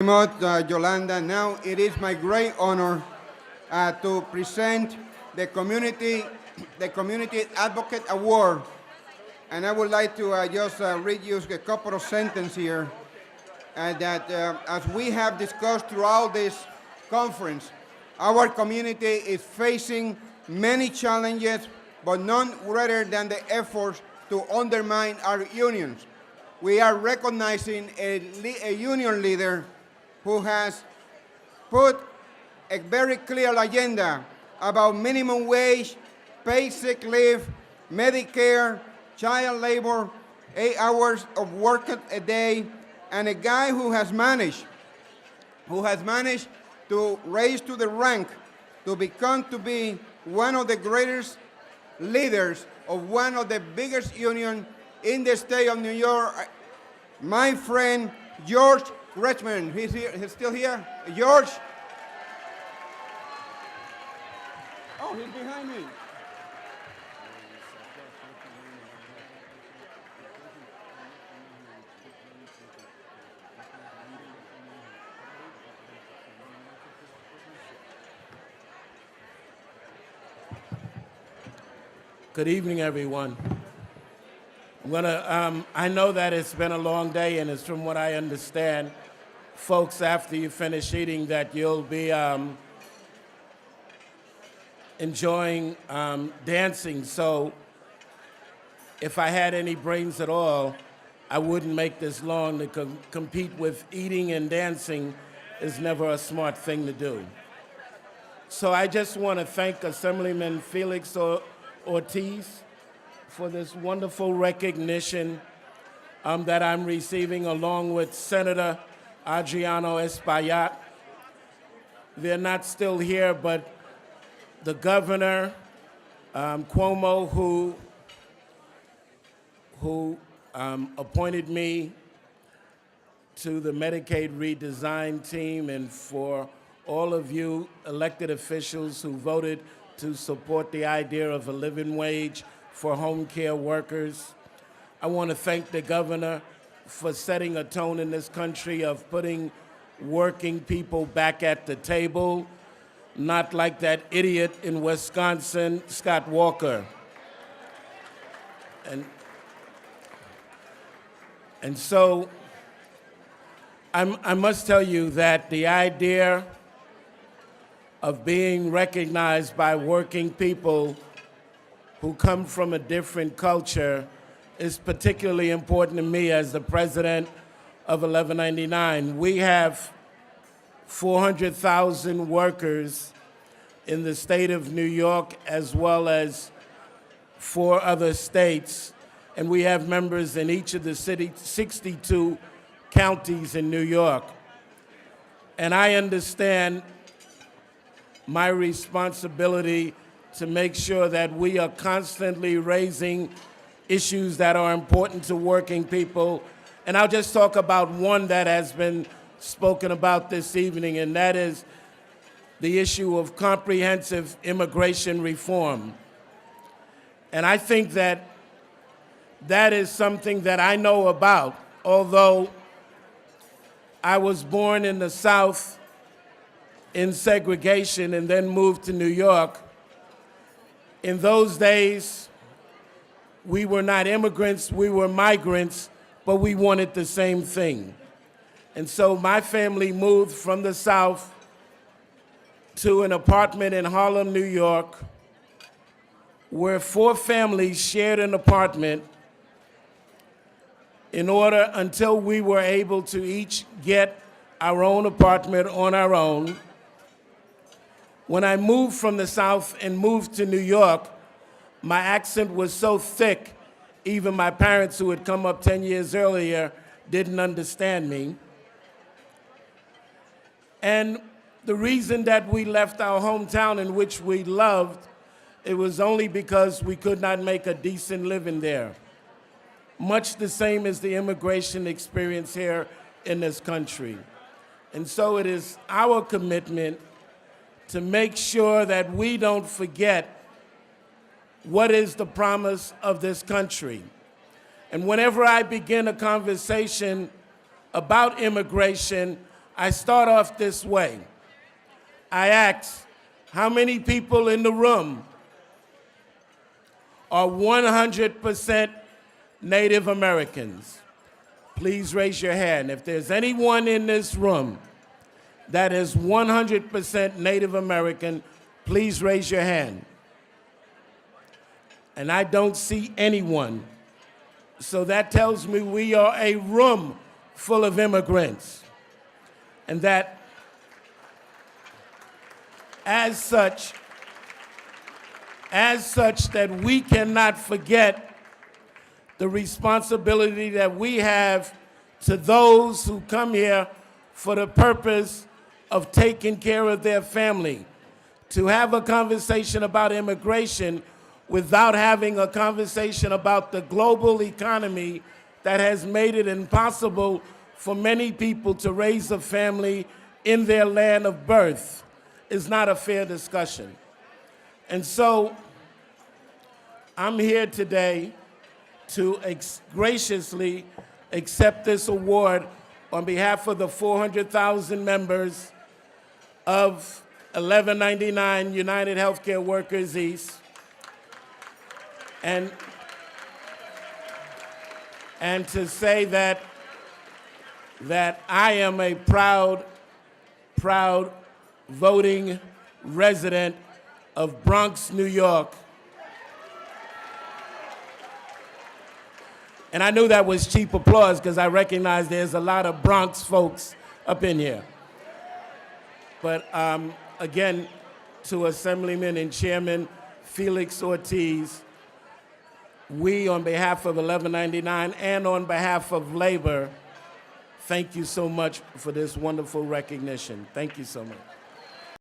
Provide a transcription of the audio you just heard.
Much, Yolanda. Now it is my great honor to present the Community Advocate Award, and I would like to just read you a couple of sentences here. That as we have discussed throughout this conference, our community is facing many challenges, but none greater than the efforts to undermine our unions. We are recognizing a union leader who has put a very clear agenda about minimum wage, paid sick leave, Medicare, child labor, 8 hours of work a day, and a guy who has managed to raise to the rank to be one of the greatest leaders of one of the biggest unions in the state of New York, my friend George Gresham. He's here. He's still here. George. Oh, he's behind me. Good evening, everyone. I know that it's been a long day, and it's from what I understand, folks, after you finish eating, that you'll be enjoying dancing. So if I had any brains at all, I wouldn't make this long. To compete with eating and dancing is never a smart thing to do. So I just want to thank Assemblyman Felix Ortiz for this wonderful recognition that I'm receiving, along with Senator Adriano Espaillat. They're not still here, but the governor, Cuomo, who appointed me to the Medicaid redesign team, and for all of you elected officials who voted to support the idea of a living wage for home care workers. I want to thank the governor for setting a tone in this country of putting working people back at the table, not like that idiot in Wisconsin, Scott Walker. And so I must tell you that the idea of being recognized by working people who come from a different culture is particularly important to me as the president of 1199. We have 400,000 workers in the state of New York, as well as 4 other states, and we have members in each of the 62 counties in New York. And I understand my responsibility to make sure that we are constantly raising issues that are important to working people. And I'll just talk about one that has been spoken about this evening, and that is the issue of comprehensive immigration reform. And I think that that is something that I know about, although I was born in the South in segregation and then moved to New York. In those days, we were not immigrants, we were migrants, but we wanted the same thing. And so my family moved from the South to an apartment in Harlem, New York, where 4 families shared an apartment in order until we were able to each get our own apartment on our own. When I moved from the South and moved to New York, my accent was so thick, even my parents, who had come up 10 years earlier, didn't understand me. And the reason that we left our hometown, in which we loved, it was only because we could not make a decent living there. Much the same as the immigration experience here in this country. And so it is our commitment to make sure that we don't forget what is the promise of this country. And whenever I begin a conversation about immigration, I start off this way. I ask, how many people in the room are 100% Native Americans? Please raise your hand. If there's anyone in this room that is 100% Native American, please raise your hand. And I don't see anyone. So that tells me we are a room full of immigrants. And that, as such, that we cannot forget the responsibility that we have to those who come here for the purpose of taking care of their family. To have a conversation about immigration without having a conversation about the global economy that has made it impossible for many people to raise a family in their land of birth is not a fair discussion. And so I'm here today to graciously accept this award on behalf of the 400,000 members of 1199 United Healthcare Workers East. And to say that I am a proud voting resident of Bronx, New York. And I knew that was cheap applause because I recognize there's a lot of Bronx folks up in here. But again, to Assemblyman and Chairman Felix Ortiz, we, on behalf of 1199 and on behalf of labor, thank you so much for this wonderful recognition. Thank you so much.